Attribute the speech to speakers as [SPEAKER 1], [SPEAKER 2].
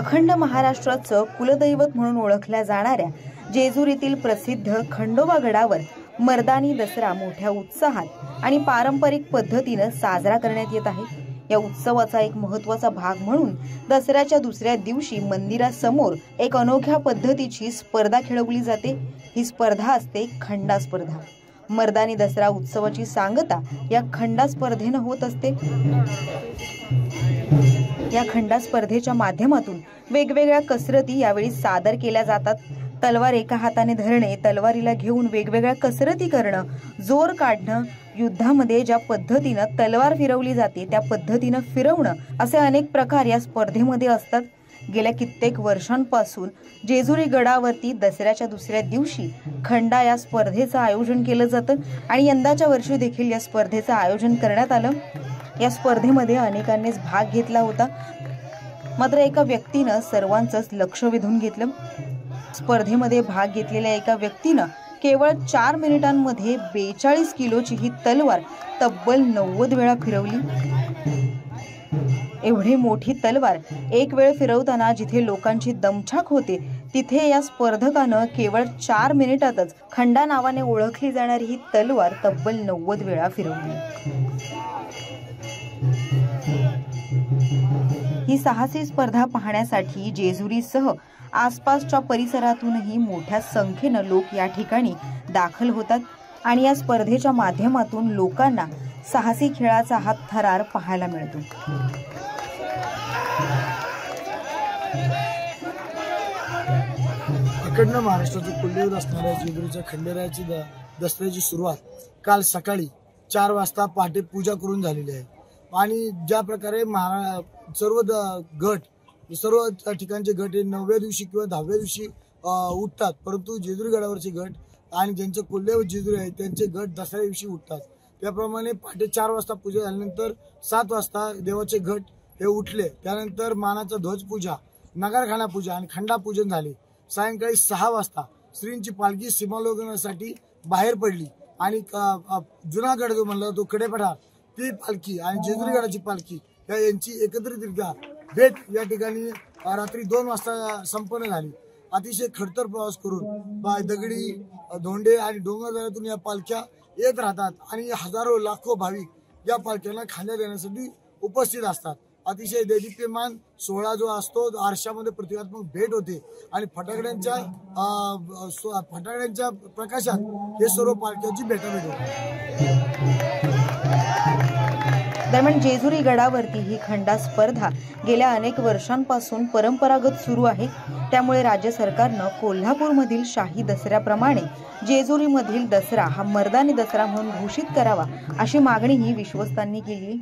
[SPEAKER 1] अखंड महाराष्ट्राचं कुलदैवत म्हणून ओळखल्या जाणाऱ्या जेजुरीतील प्रसिद्ध खंडोबा गडावर मर्दानी दसरा मोठ्या उत्साहात आणि पारंपरिक पद्धतीने साजरा करण्यात येत आहे। या उत्सवाचा एक महत्त्वाचा भाग म्हणून दसऱ्याच्या दुसऱ्या दिवशी मंदिरासमोर एक अनोख्या पद्धतीची स्पर्धा खेळवली जाते। ही स्पर्धा असते खंडा स्पर्धा। मर्दानी दसरा उत्सवाची सांगता या खंडा स्पर्धेने होत असते। या खंडा स्पर्धेच्या माध्यमातून वेगवेगळ्या कसरती यावेळी सादर केल्या जातात। तलवार एका हाताने धरणे, तलवारीला घेऊन वेगवेगळ्या कसरती करणं, जोर काढणं, युद्धामध्ये ज्या पद्धतीने तलवार फिरवली जाते त्या पद्धतीने फिरवणं असे अनेक प्रकार या स्पर्धेमध्ये असतात। गेल्या कित्येक वर्षांपासून जेजुरी गडावरती दसऱ्याच्या दुसऱ्या दिवशी खंडा या स्पर्धेचं आयोजन केलं जातं आणि यंदाच्या वर्षी देखील या स्पर्धेचं आयोजन करण्यात आलं। या स्पर्धेमध्ये अनेकांनीच भाग घेतला होता, मात्र एका व्यक्तीनं सर्वांचंच लक्ष वेधून घेतलं। स्पर्धेमध्ये भाग घेतलेल्या एका व्यक्तीनं केवळ 4 मिनिटांमध्ये 42 किलोची ही तलवार तब्बल 90 वेळा फिरवली। एवढी मोठी तलवार एक वेळ फिरवताना जिथे लोकांची दमछाक होते, तिथे या स्पर्धकानं केवळ 4 मिनिटातच खंडा नावाने ओळखली जाणारी ही तलवार तब्बल 90 वेळा फिरवली। ही साहसी स्पर्धा पाहण्यासाठी जेजुरीसह आसपासच्या परिसरातूनही मोठ्या संख्येने लोक या ठिकाणी दाखल होतात आणि या स्पर्धेच्या माध्यमातून लोकांना साहसी खेळाचा हा थरार पाहायला मिळतो।
[SPEAKER 2] अखंड महाराष्ट्राचं कुलदैवत असणाऱ्या जेजुरीच्या खंडेरायाची दसऱ्याची सुरुवात काल सकाळी 4 वाजता पहाटे पूजा करून झालेली आहे आणि ज्या प्रकारे सर्व गट सर्व ठिकाणचे गट हे 9व्या दिवशी किंवा 10व्या दिवशी उठतात, परंतु जेजुरी गडावरचे गट आणि ज्यांचे कुलदैवत जेजुरी आहे त्यांचे गट दसऱ्या दिवशी उठतात। त्याप्रमाणे पहाटे 4 वाजता पूजा झाल्यानंतर 7 वाजता देवाचे गट हे उठले। त्यानंतर मानाचा ध्वज पूजा, नगरखाना पूजा आणि खंडा पूजन झाले। सायंकाळी 6 वाजता श्रींची पालखी सीमालोकनासाठी बाहेर पडली आणि जुनागड जो म्हणला तो कडेपठार ती पालखी आणि जेजुरी गडाची पालखी यांची एकत्रितरित्या भेट या ठिकाणी रात्री 2 वाजता संपन्न झाली। अतिशय खडतर प्रवास करून दगडी, धोंडे आणि डोंगरदऱ्यातून या पालख्या येत राहतात आणि हजारो लाखो भाविक या पालख्यांना खांद्यात देण्यासाठी उपस्थित असतात। अतिशय दैदिप्यमान सोहळा जो असतो, आरशामध्ये प्रतिकात्मक भेट होते आणि फटाकड्यांच्या प्रकाशात हे सर्व पालख्यांची भेटाभेट होते।
[SPEAKER 1] दरम्यान जेजुरी गडावरती ही खंडा स्पर्धा गेल्या अनेक वर्षांपासून परंपरागत सुरू आहे। त्यामुळे राज्य सरकारनं कोल्हापूरमधील शाही दसऱ्याप्रमाणे जेजुरीमधील दसरा हा मर्दानी दसरा म्हणून घोषित करावा अशी मागणीही विश्वस्तांनी केली।